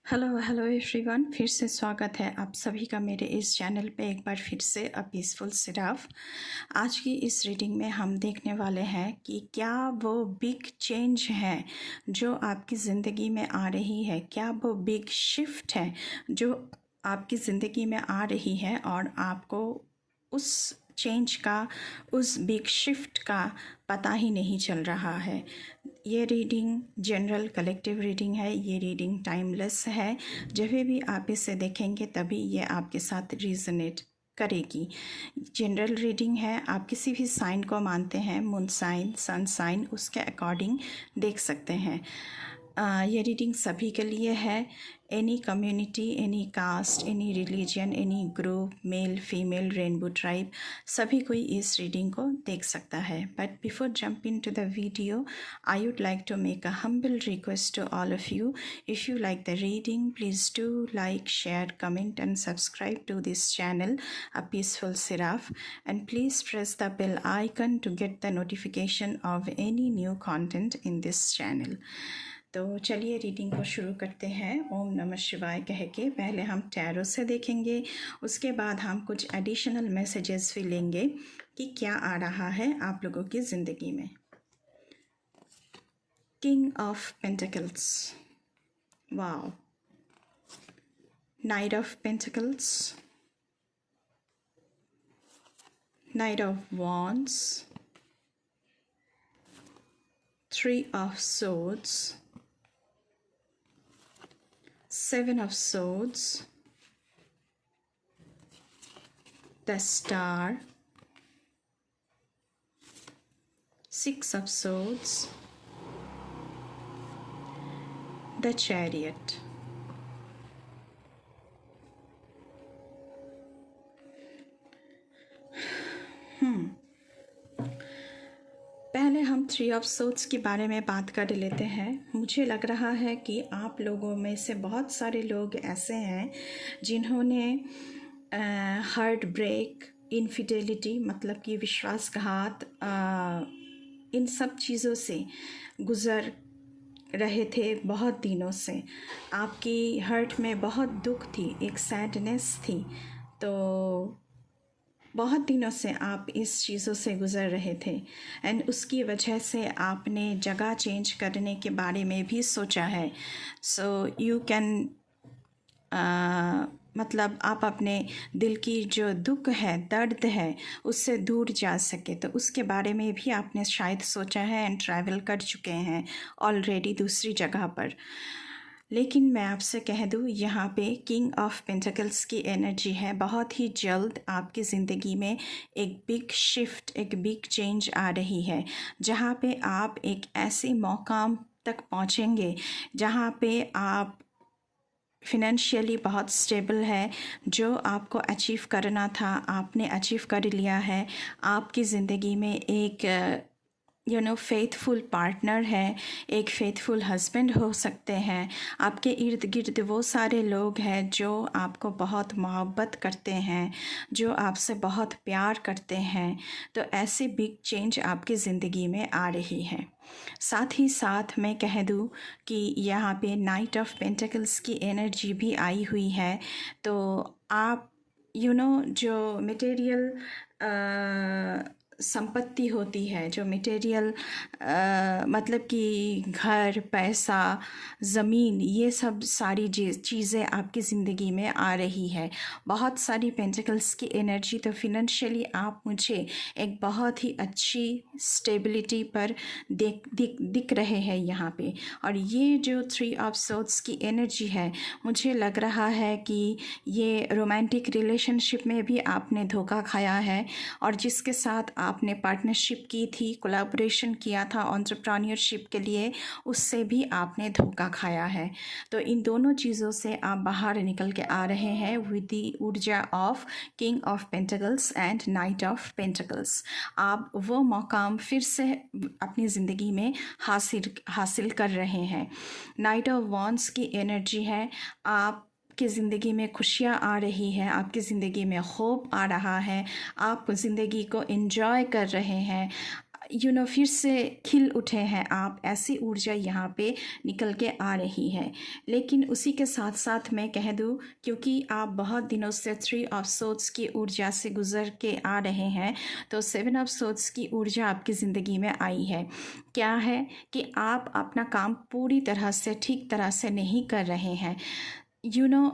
Hello hello everyone, फिर से स्वागत है आप सभी का मेरे इस चैनल पे एक बार फिर से अ पीसफुल सिराफ। आज की इस रीडिंग में हम देखने वाले हैं कि क्या वो बिग चेंज है जो आपकी ज़िंदगी में आ रही है, क्या वो बिग शिफ्ट है जो आपकी ज़िंदगी में आ रही है और आपको उस चेंज का, उस बिग शिफ्ट का पता ही नहीं चल रहा है। ये रीडिंग जनरल कलेक्टिव रीडिंग है, ये रीडिंग टाइमलेस है। जब भी आप इसे देखेंगे तभी ये आपके साथ रीजनेट करेगी। जनरल रीडिंग है, आप किसी भी साइन को मानते हैं, मून साइन, सन साइन, उसके अकॉर्डिंग देख सकते हैं। ये रीडिंग सभी के लिए है। Any community, any caste, any religion, any group, male female, rainbow tribe, सभी कोई इस रीडिंग को देख सकता है। But before jump into the video, I would like to make a humble request to all of you. If you like the reading, please do like, share, comment and subscribe to this channel, A Peaceful Seraph, and please press the bell icon to get the notification of any new content in this channel. तो चलिए reading को शुरू करते हैं। ओम नमः शिवाय कह के पहले हम टैरो से देखेंगे, उसके बाद हम कुछ एडिशनल मैसेजेस भी लेंगे कि क्या आ रहा है आप लोगों की ज़िंदगी में। King of Pentacles. Wow. Knight of Pentacles. Knight of Wands. Three of Swords. Seven of Swords. The Star. Six of Swords. The Chariot. पहले हम थ्री ऑफ सोर्ड्स के बारे में बात कर लेते हैं। मुझे लग रहा है कि आप लोगों में से बहुत सारे लोग ऐसे हैं जिन्होंने हार्ट ब्रेक, इनफिडेलिटी मतलब कि विश्वासघात, इन सब चीज़ों से गुज़र रहे थे बहुत दिनों से। आपकी हार्ट में बहुत दुख थी, एक सैडनेस थी, तो बहुत दिनों से आप इस चीज़ों से गुज़र रहे थे एंड उसकी वजह से आपने जगह चेंज करने के बारे में भी सोचा है। सो यू कैन मतलब आप अपने दिल की जो दुख है, दर्द है, उससे दूर जा सके, तो उसके बारे में भी आपने शायद सोचा है एंड ट्रैवल कर चुके हैं ऑलरेडी दूसरी जगह पर। लेकिन मैं आपसे कह दूँ, यहाँ पे किंग ऑफ पेंटिकल्स की एनर्जी है। बहुत ही जल्द आपकी ज़िंदगी में एक बिग शिफ्ट, एक बिग चेंज आ रही है, जहाँ पे आप एक ऐसे मौकाम तक पहुँचेंगे जहाँ पे आप फिनेंशियली बहुत स्टेबल है। जो आपको अचीव करना था आपने अचीव कर लिया है। आपकी ज़िंदगी में एक फेथफुल पार्टनर है, एक फेथफुल हस्बैंड हो सकते हैं। आपके इर्द गिर्द वो सारे लोग हैं जो आपको बहुत मोहब्बत करते हैं, जो आपसे बहुत प्यार करते हैं। तो ऐसी बिग चेंज आपकी ज़िंदगी में आ रही है। साथ ही साथ मैं कह दूँ कि यहाँ पे नाइट ऑफ पेंटिकल्स की एनर्जी भी आई हुई है। तो आप जो मटेरियल संपत्ति होती है, जो मटेरियल मतलब कि घर, पैसा, ज़मीन, ये सब सारी चीज़ें आपकी ज़िंदगी में आ रही है। बहुत सारी पेंटिकल्स की एनर्जी, तो फिनेंशियली आप मुझे एक बहुत ही अच्छी स्टेबिलिटी पर दिख रहे हैं यहाँ पे। और ये जो थ्री ऑफ सोर्ड्स की एनर्जी है, मुझे लग रहा है कि ये रोमांटिक रिलेशनशिप में भी आपने धोखा खाया है, और जिसके साथ आपने पार्टनरशिप की थी, कोलैबोरेशन किया था एंटरप्रेन्योरशिप के लिए, उससे भी आपने धोखा खाया है। तो इन दोनों चीज़ों से आप बाहर निकल के आ रहे हैं विद द ऊर्जा of king of pentacles and night of pentacles. आप वो मकाम फिर से अपनी ज़िंदगी में हासिल कर रहे हैं। नाइट ऑफ वॉन्ड्स की एनर्जी है, आप की ज़िंदगी में खुशियाँ आ रही हैं, आपकी ज़िंदगी में होप आ रहा है, आप ज़िंदगी को एंजॉय कर रहे हैं। फिर से खिल उठे हैं आप, ऐसी ऊर्जा यहाँ पे निकल के आ रही है। लेकिन उसी के साथ साथ मैं कह दूँ, क्योंकि आप बहुत दिनों से 3 ऑफ सोर्ड्स की ऊर्जा से गुजर के आ रहे हैं, तो 7 ऑफ सोर्ड्स की ऊर्जा आपकी ज़िंदगी में आई है। क्या है कि आप अपना काम पूरी तरह से ठीक तरह से नहीं कर रहे हैं।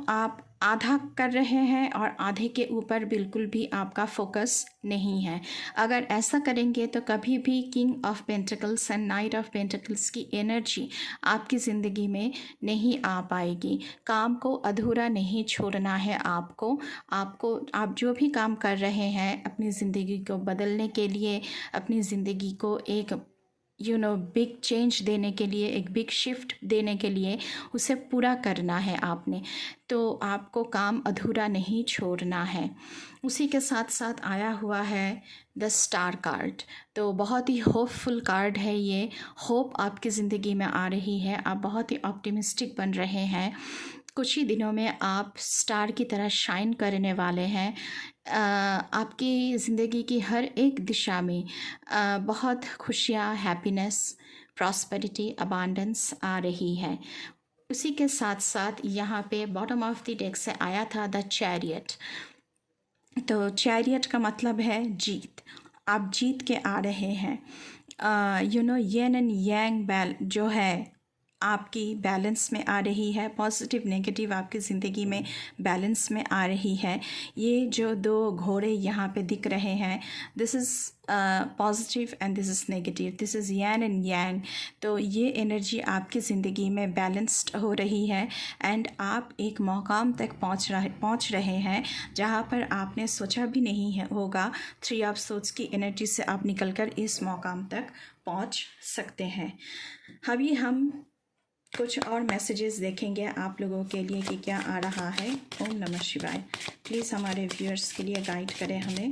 आप आधा कर रहे हैं और आधे के ऊपर बिल्कुल भी आपका फोकस नहीं है। अगर ऐसा करेंगे तो कभी भी king of pentacles and night of pentacles की एनर्जी आपकी ज़िंदगी में नहीं आ पाएगी। काम को अधूरा नहीं छोड़ना है आपको आप जो भी काम कर रहे हैं अपनी ज़िंदगी को बदलने के लिए, अपनी ज़िंदगी को एक बिग चेंज देने के लिए, एक बिग शिफ्ट देने के लिए उसे पूरा करना है आपने। तो आपको काम अधूरा नहीं छोड़ना है। उसी के साथ साथ आया हुआ है द स्टार कार्ड। तो बहुत ही होपफुल कार्ड है ये। होप आपकी ज़िंदगी में आ रही है, आप बहुत ही ऑप्टिमिस्टिक बन रहे हैं। कुछ ही दिनों में आप स्टार की तरह शाइन करने वाले हैं। आपकी ज़िंदगी की हर एक दिशा में बहुत खुशियाँ, हैप्पीनेस, प्रॉस्पेरिटी, अबांडेंस आ रही है। उसी के साथ साथ यहाँ पे बॉटम ऑफ द डेक से आया था द चैरियट। तो चैरियट का मतलब है जीत। आप जीत के आ रहे हैं। येन एंड यांग बैल जो है आपकी बैलेंस में आ रही है। पॉजिटिव नेगेटिव आपकी ज़िंदगी में बैलेंस में आ रही है। ये जो 2 घोड़े यहाँ पे दिख रहे हैं, this is positive and this is negative, this is yen and yang. तो ये एनर्जी आपकी ज़िंदगी में बैलेंस्ड हो रही है एंड आप एक मकाम तक पहुँच रहे हैं जहाँ पर आपने सोचा भी नहीं है होगा। 3 ऑफ सोर्ड्स की एनर्जी से आप निकलकर इस मकाम तक पहुँच सकते हैं। अभी हम कुछ और मैसेजेस देखेंगे आप लोगों के लिए कि क्या आ रहा है। ओम नमः शिवाय। प्लीज़ हमारे व्यूअर्स के लिए गाइड करें हमें।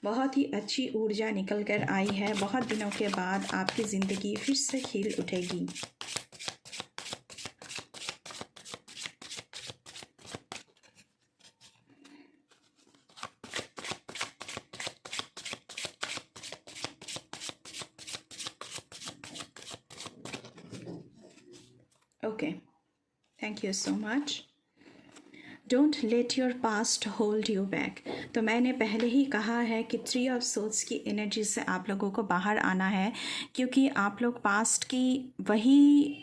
बहुत ही अच्छी ऊर्जा निकल कर आई है। बहुत दिनों के बाद आपकी ज़िंदगी फिर से खिल उठेगी। Okay, thank you so much. Don't let your past hold you back. तो मैंने पहले ही कहा है कि 3 ऑफ सोर्ड्स की एनर्जी से आप लोगों को बाहर आना है, क्योंकि आप लोग पास्ट की वही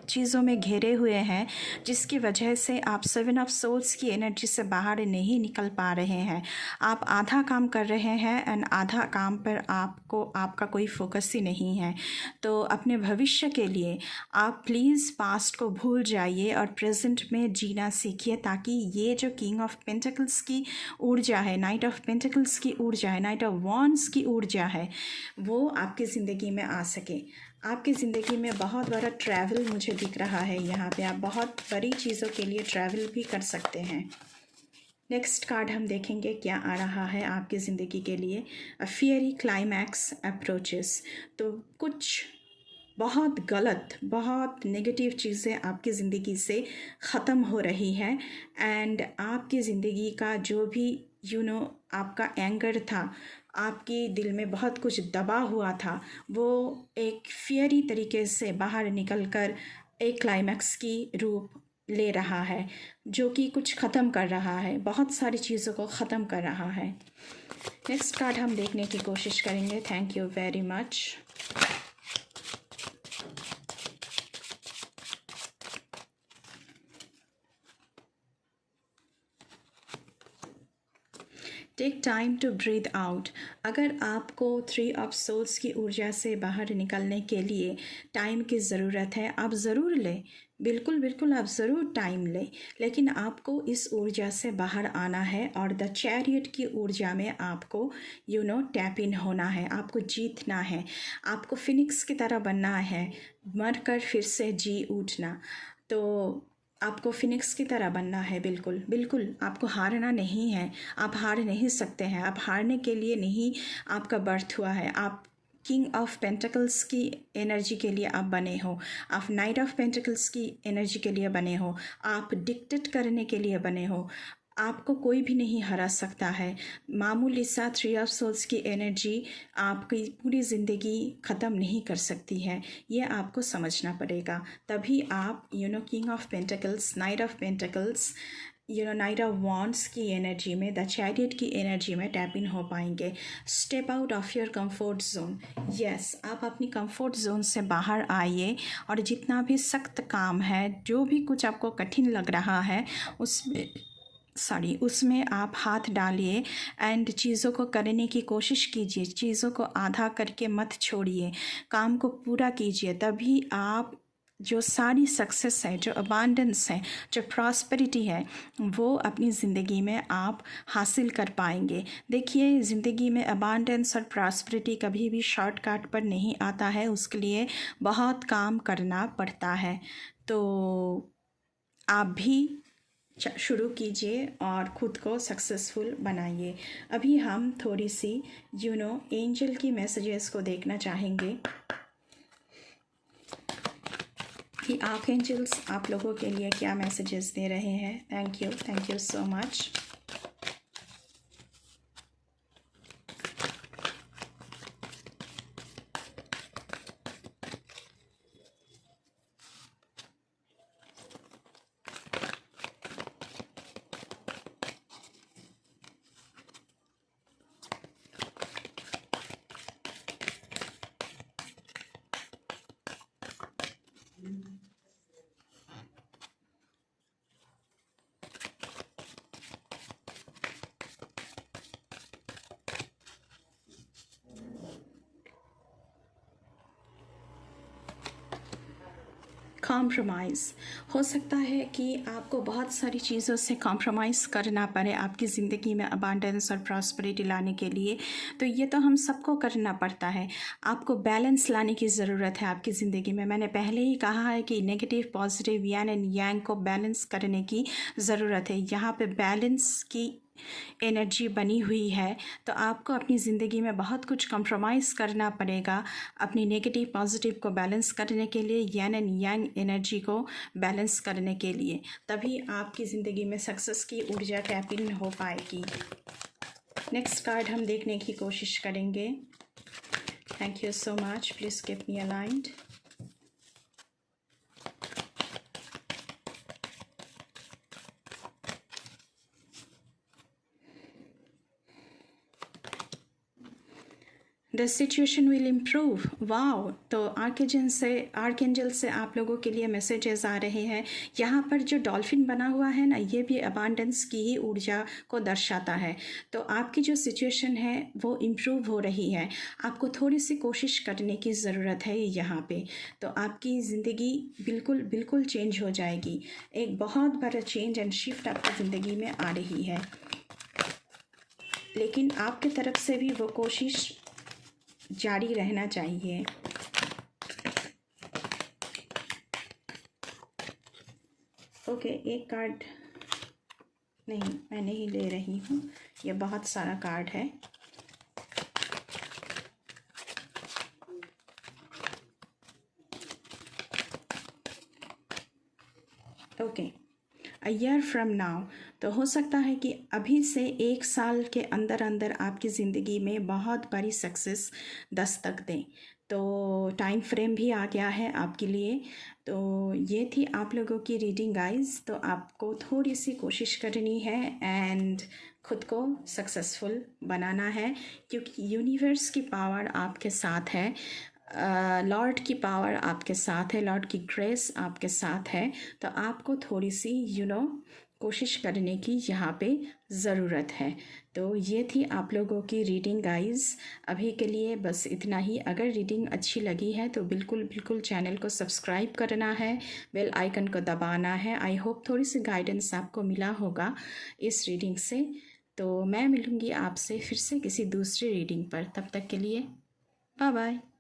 चीज़ों में घिरे हुए हैं जिसकी वजह से आप 7 ऑफ सोर्ड्स की एनर्जी से बाहर नहीं निकल पा रहे हैं। आप आधा काम कर रहे हैं एंड आधा काम पर आपका कोई फोकस ही नहीं है। तो अपने भविष्य के लिए आप प्लीज़ पास्ट को भूल जाइए और प्रेजेंट में जीना सीखिए, ताकि ये जो किंग ऑफ पेंटिकल्स की ऊर्जा है, नाइट ऑफ पेंटिकल्स की ऊर्जा है, नाइट ऑफ वॉन्ड्स की ऊर्जा है, वो आपकी ज़िंदगी में आ सके। आपकी ज़िंदगी में बहुत बड़ा ट्रैवल मुझे दिख रहा है। यहाँ पे आप बहुत बड़ी चीज़ों के लिए ट्रैवल भी कर सकते हैं। नेक्स्ट कार्ड हम देखेंगे क्या आ रहा है आपकी ज़िंदगी के लिए। अ फियरी क्लाइमैक्स अप्रोचेस। तो कुछ बहुत गलत, बहुत नेगेटिव चीज़ें आपकी ज़िंदगी से ख़त्म हो रही है एंड आपकी ज़िंदगी का जो भी आपका एंगर था, आपके दिल में बहुत कुछ दबा हुआ था, वो एक फियरी तरीके से बाहर निकलकर एक क्लाइमैक्स की रूप ले रहा है, जो कि कुछ ख़त्म कर रहा है, बहुत सारी चीज़ों को ख़त्म कर रहा है। नेक्स्ट कार्ड हम देखने की कोशिश करेंगे। Thank you very much. Take time to breathe out. अगर आपको 3 ऑफ सोल्स की ऊर्जा से बाहर निकलने के लिए टाइम की ज़रूरत है, आप ज़रूर लें, बिल्कुल बिल्कुल आप ज़रूर टाइम लें, लेकिन आपको इस ऊर्जा से बाहर आना है और द चैरियट की ऊर्जा में आपको टैप इन होना है, आपको जीतना है, आपको फिनिक्स की तरह बनना है, मरकर फिर से जी उठना। तो आपको फिनिक्स की तरह बनना है। बिल्कुल बिल्कुल आपको हारना नहीं है, आप हार नहीं सकते हैं, आप हारने के लिए नहीं आपका बर्थ हुआ है। आप किंग ऑफ पेंटिकल्स की एनर्जी के लिए आप बने हो, आप नाइट ऑफ पेंटिकल्स की एनर्जी के लिए बने हो, आप डिक्टेट करने के लिए बने हो, आपको कोई भी नहीं हरा सकता है। मामूली सा 3 ऑफ सोल्स की एनर्जी आपकी पूरी ज़िंदगी ख़त्म नहीं कर सकती है, ये आपको समझना पड़ेगा। तभी आप king of pentacles, night of pentacles, night of wands की एनर्जी में, द चैरियट की एनर्जी में टैप इन हो पाएंगे। Step out of your comfort zone. Yes, आप अपनी कंफर्ट जोन से बाहर आइए और जितना भी सख्त काम है, जो भी कुछ आपको कठिन लग रहा है, उसमें आप हाथ डालिए एंड चीज़ों को करने की कोशिश कीजिए। चीज़ों को आधा करके मत छोड़िए, काम को पूरा कीजिए। तभी आप जो सारी सक्सेस है, जो अबांडेंस है, जो प्रॉस्पेरिटी है, वो अपनी ज़िंदगी में आप हासिल कर पाएंगे। देखिए, ज़िंदगी में अबांडेंस और प्रॉस्पेरिटी कभी भी शॉर्टकट पर नहीं आता है, उसके लिए बहुत काम करना पड़ता है। तो आप भी शुरू कीजिए और ख़ुद को सक्सेसफुल बनाइए। अभी हम थोड़ी सी एंजल की मैसेजेस को देखना चाहेंगे कि आर्कएंजल्स आप लोगों के लिए क्या मैसेजेस दे रहे हैं। Thank you so much. Compromise. हो सकता है कि आपको बहुत सारी चीज़ों से कॉम्प्रोमाइज़ करना पड़े आपकी ज़िंदगी में अबांडेंस और प्रॉस्पेरिटी लाने के लिए। तो ये तो हम सबको करना पड़ता है। आपको बैलेंस लाने की ज़रूरत है आपकी ज़िंदगी में। मैंने पहले ही कहा है कि नेगेटिव पॉजिटिव यान एंड यांग को बैलेंस करने की ज़रूरत है। यहाँ पे बैलेंस की एनर्जी बनी हुई है, तो आपको अपनी ज़िंदगी में बहुत कुछ कंप्रोमाइज़ करना पड़ेगा अपनी नेगेटिव पॉजिटिव को बैलेंस करने के लिए, यान एंड यांग एनर्जी को बैलेंस करने के लिए। तभी आपकी ज़िंदगी में सक्सेस की ऊर्जा टैप इन हो पाएगी। नेक्स्ट कार्ड हम देखने की कोशिश करेंगे। Thank you so much. Please keep me aligned. The situation will improve. Wow! तो आर्कएंजल से आप लोगों के लिए मैसेजेस आ रहे हैं। यहाँ पर जो डॉल्फिन बना हुआ है ना, ये भी अबांडेंस की ही ऊर्जा को दर्शाता है। तो आपकी जो सिचुएशन है वो इम्प्रूव हो रही है। आपको थोड़ी सी कोशिश करने की ज़रूरत है यहाँ पे। तो आपकी ज़िंदगी बिल्कुल चेंज हो जाएगी। एक बहुत बड़ा चेंज एंड शिफ्ट आपकी ज़िंदगी में आ रही है, लेकिन आपकी तरफ से भी वो कोशिश जारी रहना चाहिए। ओके, एक कार्ड नहीं, मैं नहीं ले रही हूँ, ये बहुत सारा कार्ड है। Okay, a year from now. तो हो सकता है कि अभी से 1 साल के अंदर अंदर आपकी ज़िंदगी में बहुत बड़ी सक्सेस दस्तक दें। तो टाइम फ्रेम भी आ गया है आपके लिए। तो ये थी आप लोगों की रीडिंग गाइस। तो आपको थोड़ी सी कोशिश करनी है एंड खुद को सक्सेसफुल बनाना है, क्योंकि यूनिवर्स की पावर आपके साथ है, लॉर्ड की पावर आपके साथ है, लॉर्ड की ग्रेस आपके साथ है। तो आपको थोड़ी सी कोशिश करने की यहाँ पे ज़रूरत है। तो ये थी आप लोगों की रीडिंग गाइस। अभी के लिए बस इतना ही। अगर रीडिंग अच्छी लगी है तो बिल्कुल चैनल को सब्सक्राइब करना है, बेल आइकन को दबाना है। आई होप थोड़ी सी गाइडेंस आपको मिला होगा इस रीडिंग से। तो मैं मिलूँगी आपसे फिर से किसी दूसरी रीडिंग पर। तब तक के लिए बाय बाय।